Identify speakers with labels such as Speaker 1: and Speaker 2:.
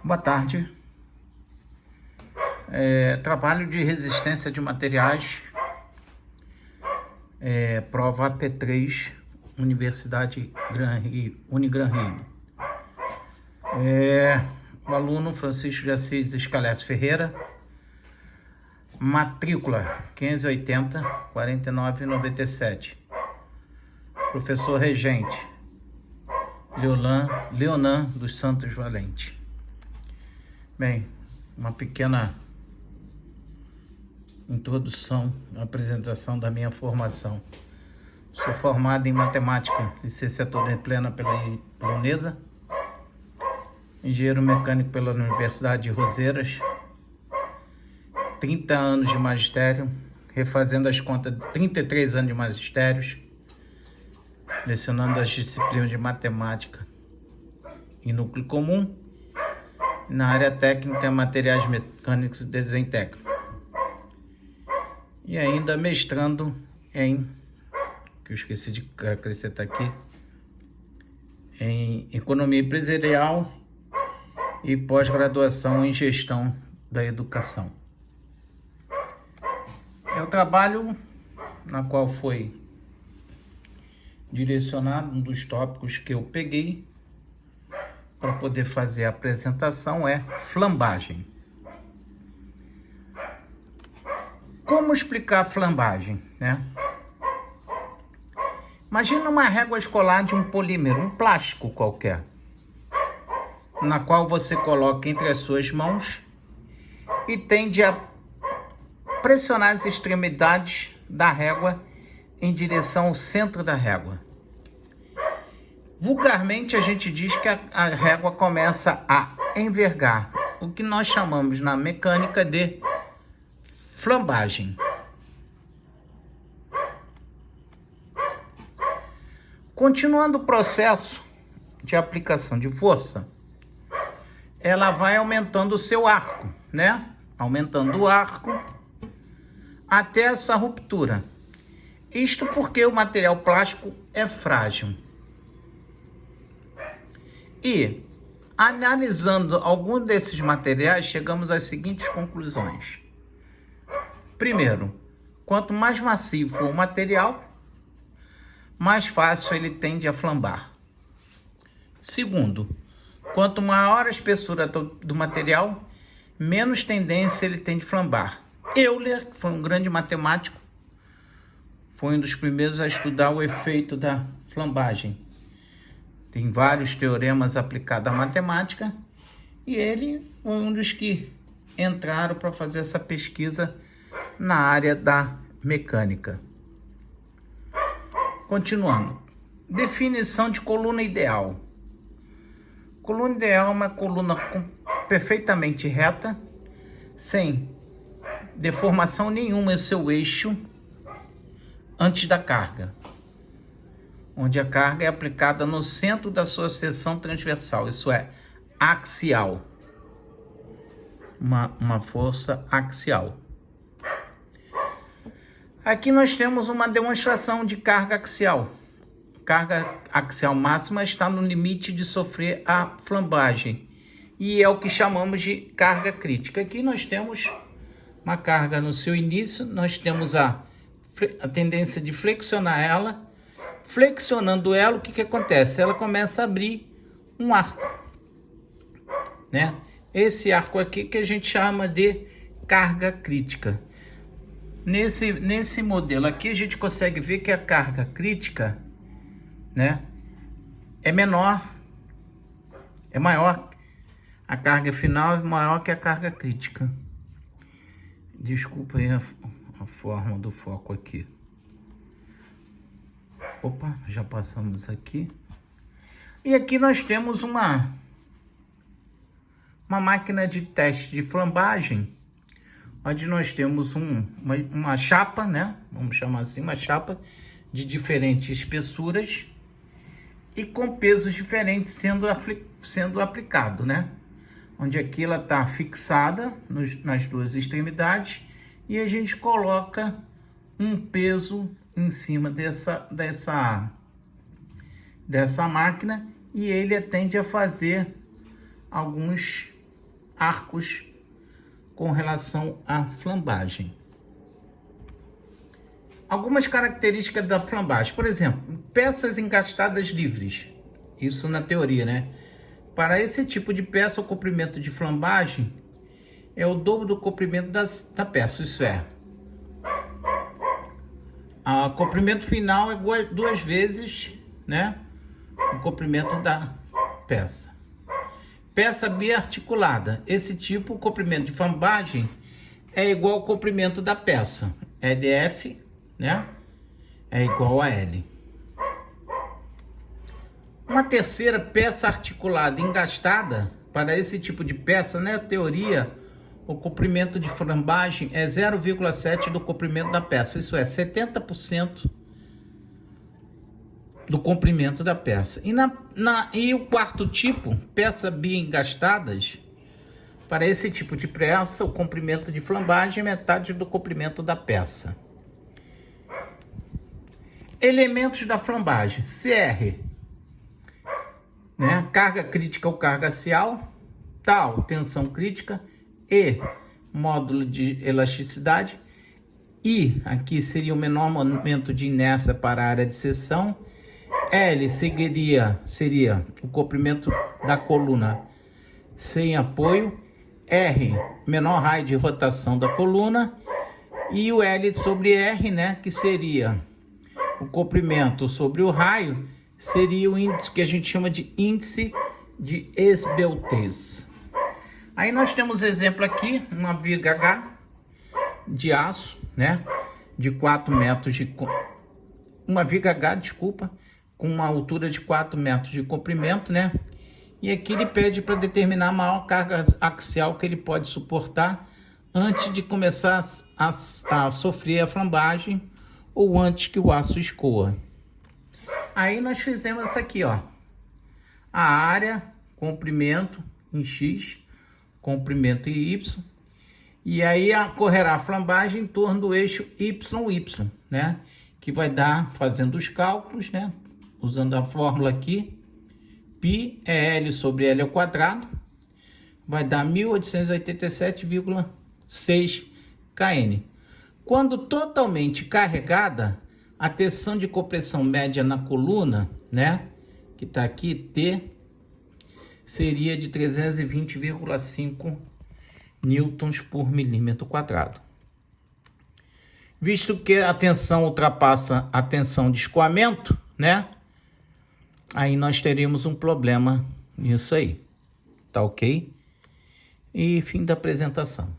Speaker 1: Boa tarde. Trabalho de resistência de materiais, prova AP3, Universidade Unigran Rio. O aluno Francisco de Assis Scalese Ferreira, matrícula 580 4997. Professor regente Leonan dos Santos Valente. Bem, uma pequena introdução, apresentação da minha formação. Sou formado em matemática, licenciatura em plena pela Unesa, engenheiro mecânico pela Universidade de Roseiras, 30 anos de magistério, refazendo as contas, 33 anos de magistérios, lecionando as disciplinas de matemática e núcleo comum, na área técnica, materiais mecânicos e desenho técnico. E ainda mestrando em, que eu esqueci de acrescentar aqui, em economia empresarial e pós-graduação em gestão da educação. É o trabalho na qual foi direcionado, um dos tópicos que eu peguei para poder fazer a apresentação é flambagem. Como explicar a flambagem, né? Imagina uma régua escolar de um polímero, um plástico qualquer, na qual você coloca entre as suas mãos e tende a pressionar as extremidades da régua em direção ao centro da régua. Vulgarmente, a gente diz que a régua começa a envergar, o que nós chamamos na mecânica de flambagem. Continuando o processo de aplicação de força, ela vai aumentando o seu arco, né? Aumentando o arco até essa ruptura. Isto porque o material plástico é frágil. E, analisando algum desses materiais, chegamos às seguintes conclusões. Primeiro, quanto mais macio for o material, mais fácil ele tende a flambar. Segundo, quanto maior a espessura do material, menos tendência ele tem de flambar. Euler, que foi um grande matemático, foi um dos primeiros a estudar o efeito da flambagem. Tem vários teoremas aplicados à matemática e ele foi um dos que entraram para fazer essa pesquisa na área da mecânica. Continuando. Definição de coluna ideal. Coluna ideal é uma coluna perfeitamente reta, sem deformação nenhuma em seu eixo antes da carga, onde a carga é aplicada no centro da sua seção transversal, isso é, axial. Uma força axial. Aqui nós temos uma demonstração de carga axial. Carga axial máxima está no limite de sofrer a flambagem e é o que chamamos de carga crítica. Aqui nós temos uma carga no seu início, nós temos a tendência de flexionar ela. Flexionando ela, o que acontece? Ela começa a abrir um arco, né? Esse arco aqui que a gente chama de carga crítica. Nesse modelo aqui, a gente consegue ver que a carga crítica, né, é menor, é maior, a carga final é maior que a carga crítica. Desculpa aí a forma do foco aqui. Opa, já passamos aqui. E aqui nós temos uma máquina de teste de flambagem, onde nós temos uma chapa, né? Vamos chamar assim, uma chapa de diferentes espessuras e com pesos diferentes sendo aplicado, né? Onde aqui ela está fixada nas duas extremidades e a gente coloca um peso em cima dessa máquina e ele tende a fazer alguns arcos com relação à flambagem. Algumas características da flambagem, por exemplo, peças engastadas livres, isso na teoria, né? Para esse tipo de peça, o comprimento de flambagem é o dobro do comprimento da peça, isso é, o comprimento final é 2 vezes, né, o comprimento da peça. Peça biarticulada, esse tipo, o comprimento de flambagem é igual ao comprimento da peça, LF, né, é igual a L. Uma terceira peça articulada engastada, para esse tipo de peça, na teoria, o comprimento de flambagem é 0,7 do comprimento da peça, isso é 70% do comprimento da peça. E o quarto tipo, peça biengastadas, para esse tipo de peça, o comprimento de flambagem é metade do comprimento da peça. Elementos da flambagem: CR, né? Carga crítica ou carga axial, tal, tensão crítica, E, módulo de elasticidade, I, aqui seria o menor momento de inércia para a área de seção, L seria o comprimento da coluna sem apoio, R, menor raio de rotação da coluna, e o L sobre R, né, que seria o comprimento sobre o raio, seria o índice que a gente chama de índice de esbeltez. Aí nós temos exemplo aqui, uma viga H de aço, né, de 4 metros de... Uma viga H, desculpa, com uma altura de 4 metros de comprimento, né? E aqui ele pede para determinar a maior carga axial que ele pode suportar antes de começar a sofrer a flambagem ou antes que o aço escoa. Aí nós fizemos isso aqui, ó. A área, comprimento em X, comprimento em Y. E aí ocorrerá a flambagem em torno do eixo YY, né? Que vai dar, fazendo os cálculos, né? Usando a fórmula aqui, π é L sobre L ao quadrado, vai dar 1887,6 kN. Quando totalmente carregada, a tensão de compressão média na coluna, né, que está aqui, T, seria de 320,5 newtons por milímetro quadrado. Visto que a tensão ultrapassa a tensão de escoamento, né, aí nós teríamos um problema nisso aí, tá ok? E fim da apresentação.